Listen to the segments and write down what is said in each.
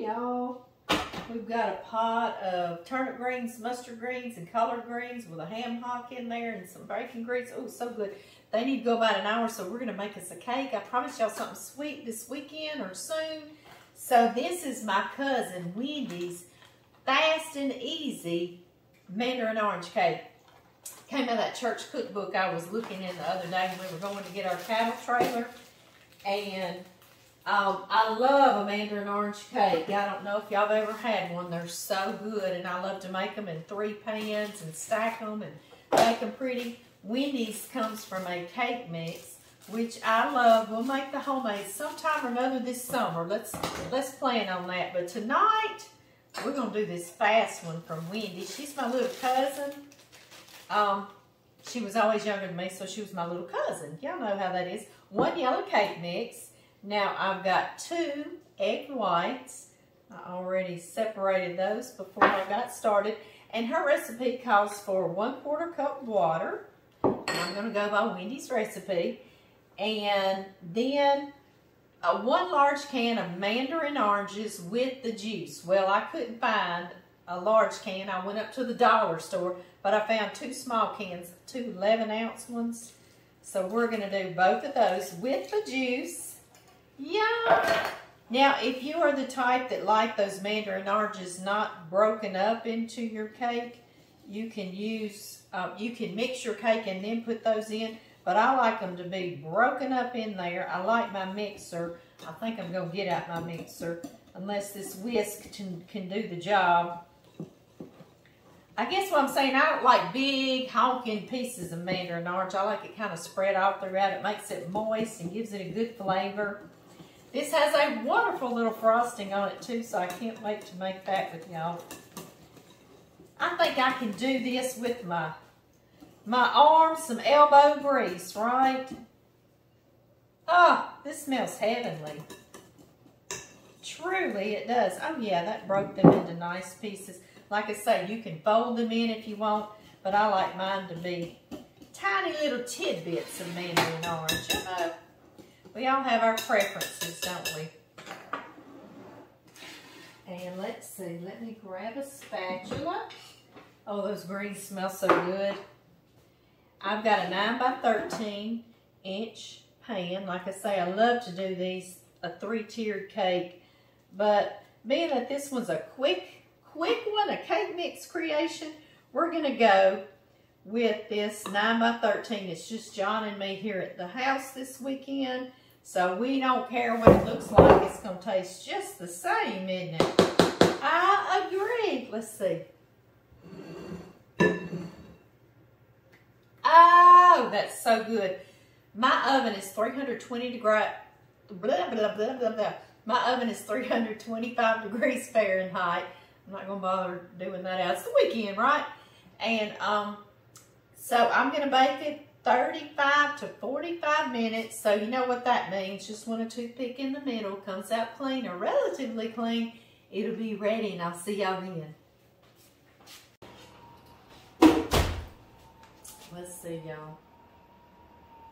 y'all. We've got a pot of turnip greens, mustard greens, and collard greens with a ham hock in there and some bacon greens. Oh, so good. They need to go about an hour, so we're going to make us a cake. I promised y'all something sweet this weekend or soon. So this is my cousin Wendy's Fast and Easy Mandarin orange cake. Came out of that church cookbook I was looking in the other day when we were going to get our cattle trailer. And I love a Mandarin orange cake. I don't know if y'all have ever had one. They're so good, and I love to make them in 3 pans and stack them and make them pretty. Wendy's comes from a cake mix, which I love. We'll make the homemade sometime or another this summer. Let's plan on that. But tonight, we're going to do this fast one from Wendy's. She's my little cousin. She was always younger than me, so she was my little cousin. Y'all know how that is. 1 yellow cake mix. Now, I've got 2 egg whites. I already separated those before I got started. And her recipe calls for 1/4 cup of water. I'm going to go by Wendy's recipe. And then 1 large can of Mandarin oranges with the juice. Well, I couldn't find a large can. I went up to the dollar store, but I found 2 small cans, 2 11-ounce ones. So we're going to do both of those with the juice. Yeah. Now, if you are the type that like those Mandarin oranges not broken up into your cake, you can use, you can mix your cake and then put those in. But I like them to be broken up in there. I like my mixer. I think I'm going to get out my mixer unless this whisk can do the job. I guess what I'm saying, I don't like big honking pieces of Mandarin orange. I like it kind of spread out throughout. It makes it moist and gives it a good flavor. This has a wonderful little frosting on it too, so I can't wait to make that with y'all. I think I can do this with my arms, some elbow grease, right? Oh, this smells heavenly. Truly it does. Oh yeah, that broke them into nice pieces. Like I say, you can fold them in if you want, but I like mine to be tiny little tidbits of Mandarin orange. You know, we all have our preferences, don't we? And let's see, let me grab a spatula. Oh, those greens smell so good. I've got a 9 by 13 inch pan. Like I say, I love to do these, a 3-tiered cake, but being that this one's a quick one, a cake mix creation, we're going to go with this 9 by 13. It's just John and me here at the house this weekend, so we don't care what it looks like. It's going to taste just the same, isn't it? I agree. Let's see. Oh, that's so good. My oven is 320 degrees. My oven is 325 degrees Fahrenheit. I'm not going to bother doing that out. It's the weekend, right? And so I'm going to bake it 35 to 45 minutes. So you know what that means. Just want a toothpick in the middle. Comes out clean or relatively clean. It'll be ready, and I'll see y'all then. Let's see, y'all.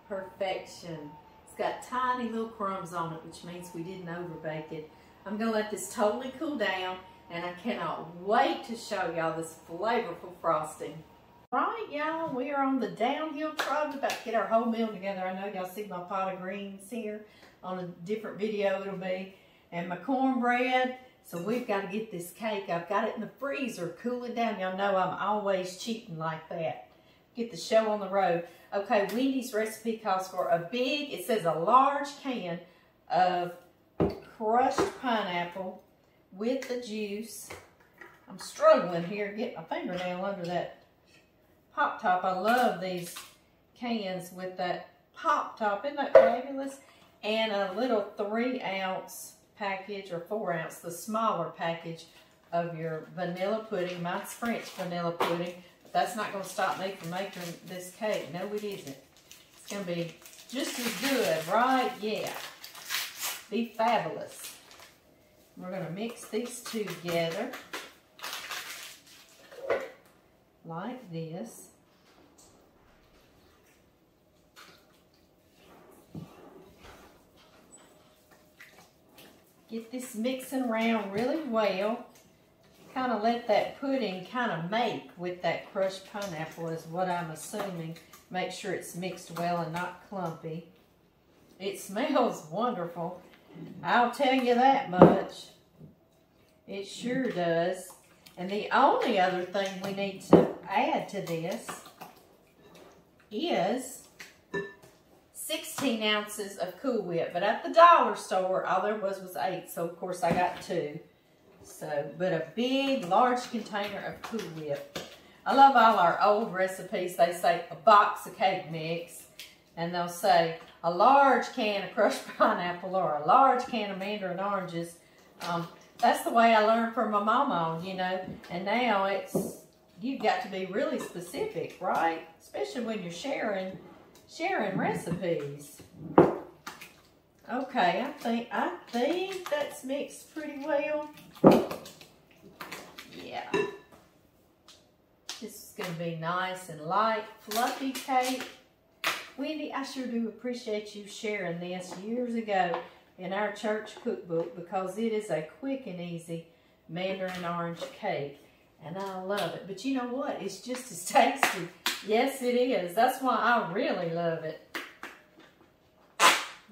Perfection. It's got tiny little crumbs on it, which means we didn't overbake it. I'm going to let this totally cool down, and I cannot wait to show y'all this flavorful frosting. Right, y'all, we are on the downhill trot, about to get our whole meal together. I know y'all see my pot of greens here. On a different video it'll be. And my cornbread. So we've got to get this cake. I've got it in the freezer, cool it down. Y'all know I'm always cheating like that. Get the show on the road. Okay, Wendy's recipe calls for a big, it says a large can of crushed pineapple with the juice. I'm struggling here, get my fingernail under that pop top. I love these cans with that pop top. Isn't that fabulous? And a little 3-ounce package, or 4-ounce, the smaller package of your vanilla pudding. Mine's French vanilla pudding, but that's not going to stop me from making this cake. No, it isn't. It's going to be just as good, right? Yeah. Be fabulous. We're going to mix these two together like this. Get this mixing around really well. Kind of let that pudding kind of make with that crushed pineapple is what I'm assuming. Make sure it's mixed well and not clumpy. It smells wonderful. I'll tell you that much. It sure does. And the only other thing we need to add to this is 16 ounces of Cool Whip. But at the dollar store, all there was 8. So, of course, I got 2. So, but a big, large container of Cool Whip. I love all our old recipes. They say a box of cake mix. And they'll say a large can of crushed pineapple or a large can of Mandarin oranges. That's the way I learned from my mama, you know. And now you've got to be really specific, right? Especially when you're sharing recipes. Okay, I think that's mixed pretty well. Yeah. This is going to be nice and light, fluffy cake. Wendy, I sure do appreciate you sharing this years ago in our church cookbook because it is a quick and easy Mandarin orange cake. And I love it. But you know what? It's just as tasty. Yes, it is. That's why I really love it.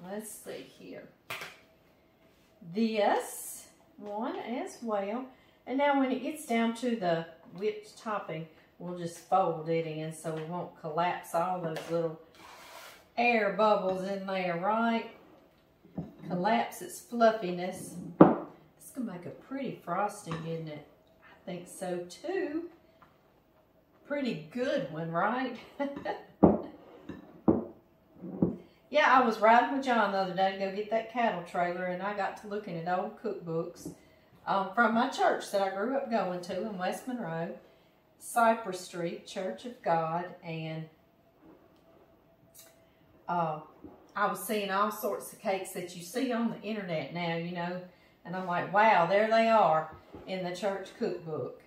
Let's see here. This one as well. And now when it gets down to the whipped topping, we'll just fold it in so we won't collapse all those little air bubbles in there, right? Collapse its fluffiness. It's going to make a pretty frosting, isn't it? I think so too. Pretty good one, right? Yeah, I was riding with John the other day to go get that cattle trailer, and I got to looking at old cookbooks from my church that I grew up going to in West Monroe, Cypress Street, Church of God, and I was seeing all sorts of cakes that you see on the internet now, you know, and I'm like, wow, there they are in the church cookbook.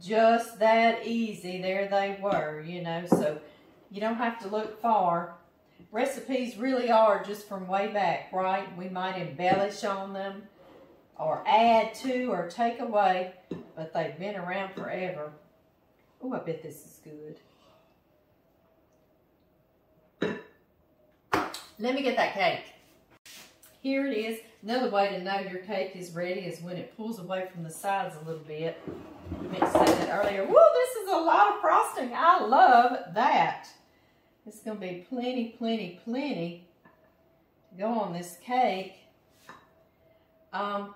Just that easy, there they were, you know, so you don't have to look far. Recipes really are just from way back, right? We might embellish on them or add to or take away, but they've been around forever. Oh, I bet this is good. Let me get that cake. Here it is. Another way to know your cake is ready is when it pulls away from the sides a little bit. I meant to say that earlier. Woo, this is a lot of frosting. I love that. It's going to be plenty, plenty, plenty to go on this cake. The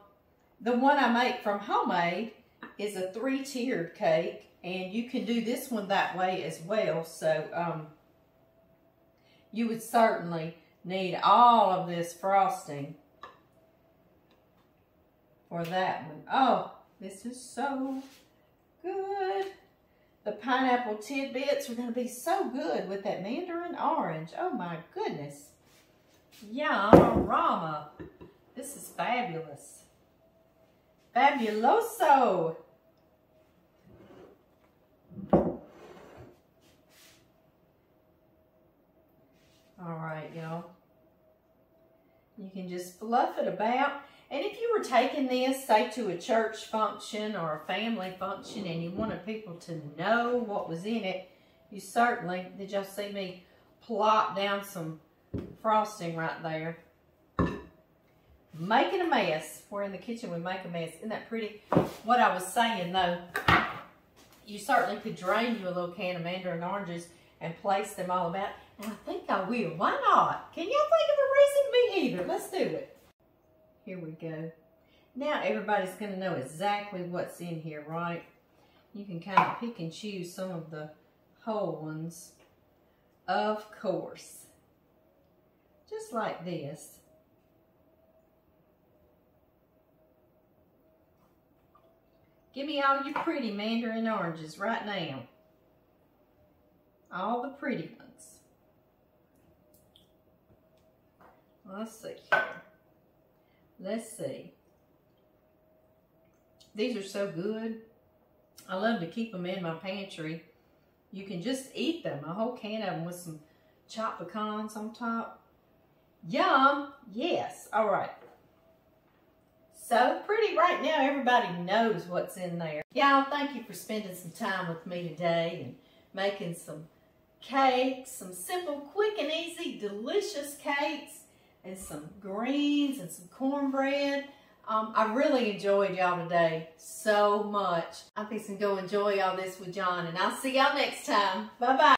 one I make from homemade is a 3-tiered cake, and you can do this one that way as well. So you would certainly need all of this frosting for that one. Oh, this is so good. The pineapple tidbits are going to be so good with that Mandarin orange. Oh my goodness. Yum-rama. This is fabulous. Fabuloso. All right, y'all. You can just fluff it about. And if you were taking this, say, to a church function or a family function and you wanted people to know what was in it, you certainly, did y'all see me plop down some frosting right there? Making a mess. We're in the kitchen, we make a mess. Isn't that pretty? What I was saying, though, you certainly could drain you a little can of Mandarin oranges and place them all about. And I think I will. Why not? Can y'all think of a reason? Me either. Let's do it. Here we go. Now everybody's going to know exactly what's in here, right? You can kind of pick and choose some of the whole ones. Of course. Just like this. Give me all your pretty Mandarin oranges right now. All the pretty ones. Let's see here. Let's see. These are so good. I love to keep them in my pantry. You can just eat them, a whole can of them with some chopped pecans on top. Yum! Yes. All right. so pretty right now. Everybody knows what's in there. Y'all, thank you for spending some time with me today and making some cakes, some simple, quick and easy, delicious cakes, and some greens and some cornbread. I really enjoyed y'all today so much. I'm fixing to go enjoy all this with John, and I'll see y'all next time. Bye-bye.